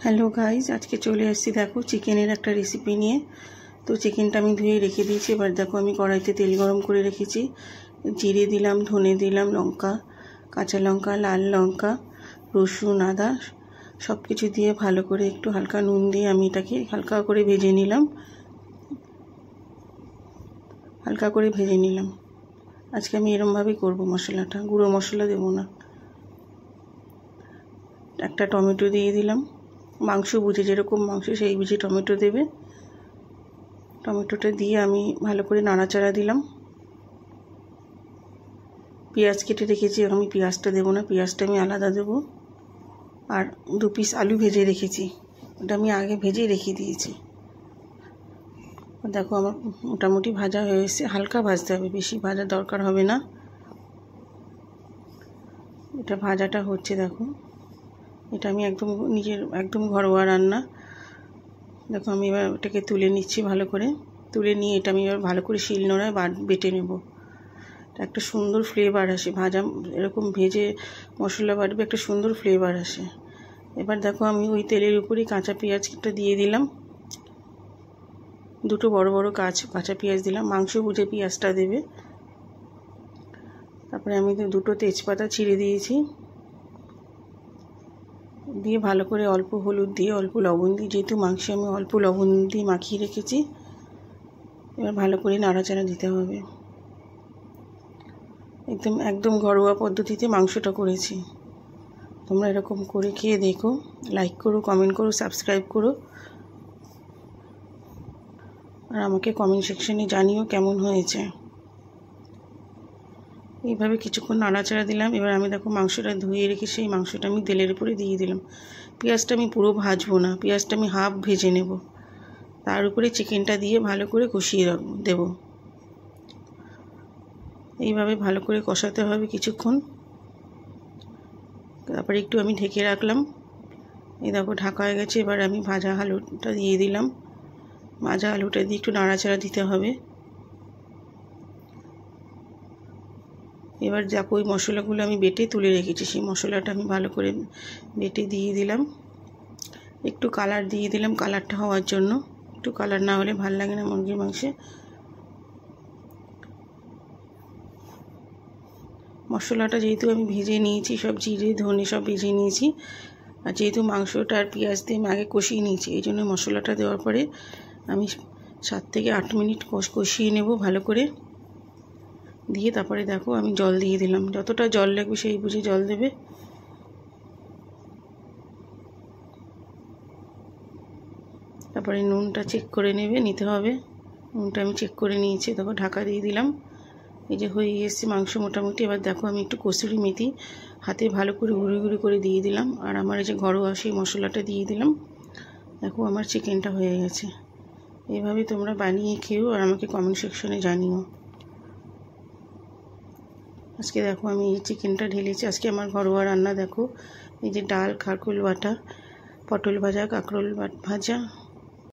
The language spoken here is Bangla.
হ্যালো গাইজ, আজকে চলে এসেছি দেখো চিকেনের একটা রেসিপি নিয়ে। তো চিকেনটা আমি ধুয়ে রেখে দিয়েছি। এবার দেখো আমি কড়াইতে তেল গরম করে রেখেছি। জিরে দিলাম, ধনে দিলাম, লঙ্কা, কাঁচা লঙ্কা, লাল লঙ্কা, রসুন, আদা সব কিছু দিয়ে ভালো করে একটু হালকা নুন দিয়ে আমি এটাকে হালকা করে ভেজে নিলাম। আজকে আমি এরমভাবেই করবো মশলাটা, গুঁড়ো মশলা দেবো না। একটা টমেটো দিয়ে দিলাম, মাংস বুঝে, যেরকম মাংস সেই বুঝে টমেটো দেবে। টমেটোটা দিয়ে আমি ভালো করে নাড়াচাড়া দিলাম। পেঁয়াজ কেটে রেখেছি, আমি পেঁয়াজটা দেবো না, পেঁয়াজটা আমি আলাদা দেবো। আর 2 পিস আলু ভেজে রেখেছি, ওটা আমি আগে ভেজে রেখে দিয়েছি। দেখো আমার মোটামুটি ভাজা হয়ে এসেছে। হালকা ভাজতে হবে, বেশি ভাজার দরকার হবে না। এটা ভাজাটা হচ্ছে, দেখো এটা আমি একদম ঘরোয়া রান্না। দেখো আমি এবার এটাকে তুলে নিচ্ছি, ভালো করে তুলে নিয়ে এটা আমি এবার ভালো করে শিলনোড়ায় বেটে নেব। একটা সুন্দর ফ্লেভার আসে, এরকম ভেজে মশলা বাটবে, একটা সুন্দর ফ্লেভার আসে। এবার দেখো আমি ওই তেলের উপরেই কাঁচা পেঁয়াজটা দিয়ে দিলাম, 2 বড় বড় কাঁচা পেঁয়াজ দিলাম। মাংস বুঝে পেঁয়াজটা দেবে। তারপরে আমি 2 তেজপাতা ছিঁড়ে দিয়েছি, দিয়ে ভালো করে অল্প হলুদ দিয়ে অল্প লবণ দিয়ে, যেহেতু মাংসে আমি অল্প লবণ দিয়ে মাখিয়ে রেখেছি, এবার ভালো করে নাড়াচাড়া দিতে হবে। একদম ঘরোয়া পদ্ধতিতে মাংসটা করেছি। তোমরা এরকম করে খেয়ে দেখো, লাইক করো, কমেন্ট করো, সাবস্ক্রাইব করো, আর আমাকে কমেন্ট সেকশনে জানিও কেমন হয়েছে। এইভাবে কিছুক্ষণ নাড়াচাড়া দিলাম। এবার আমি দেখো মাংসটা ধুয়ে রেখে সেই মাংসটা আমি তেলের উপরে দিয়ে দিলাম। পেঁয়াজটা আমি পুরো ভাজবো না, পেঁয়াজটা আমি হাফ ভেজে নেব। তার উপরে চিকেনটা দিয়ে ভালো করে কষিয়ে দেব। এইভাবে ভালো করে কষাতে হবে কিছুক্ষণ। তারপরে একটু আমি ঢেকে রাখলাম। এই দেখো ঢাকা হয়ে গেছে। এবার আমি ভাজা আলুটা দিয়ে দিলাম। ভাজা আলুটা দিয়ে একটু নাড়াচাড়া দিতে হবে। এবার দেখো ওই মশলাগুলো আমি বেটে তুলে রেখেছি, সেই মশলাটা আমি ভালো করে বেটে দিয়ে দিলাম। একটু কালার দিয়ে দিলাম, কালারটা হওয়ার জন্য। একটু কালার না হলে ভালো লাগে না মুরগির মাংসে। মশলাটা যেহেতু আমি ভেজে নিয়েছি, সব জিরে ধনে সব ভেজে নিয়েছি, আর যেহেতু মাংসটা আর পেঁয়াজ দিয়ে আমি আগে কষিয়ে নিয়েছি, এই জন্য মশলাটা দেওয়ার পরে আমি 7 থেকে 8 মিনিট কষিয়ে নেব ভালো করে। দিয়ে তারপরে দেখো আমি জল দিয়ে দিলাম, যতটা জল লাগবে সেই বুঝে জল দেবে। তারপরে নুনটা চেক করে নিতে হবে। নুনটা আমি চেক করে নিয়েছি। দেখো ঢাকা দিয়ে দিলাম। এই যে হয়ে এসেছে মাংস মোটামুটি। এবার দেখো আমি একটু কসুরি মেথি হাতে ভালো করে গুঁড়ি করে দিয়ে দিলাম, আর আমার এই যে ঘরোয়া সেই মশলাটা দিয়ে দিলাম। দেখো আমার চিকেনটা হয়ে গেছে। এইভাবে তোমরা বানিয়ে খেও আর আমাকে কমেন্ট সেকশনে জানিও। আজকে দেখো আমি এই চিকেনটা ঢেলেছি। আজকে আমার ঘরোয়া রান্না। দেখো এই যে ডাল, খারকুল বাটা, পটল ভাজা, কাঁকরোল ভাজা,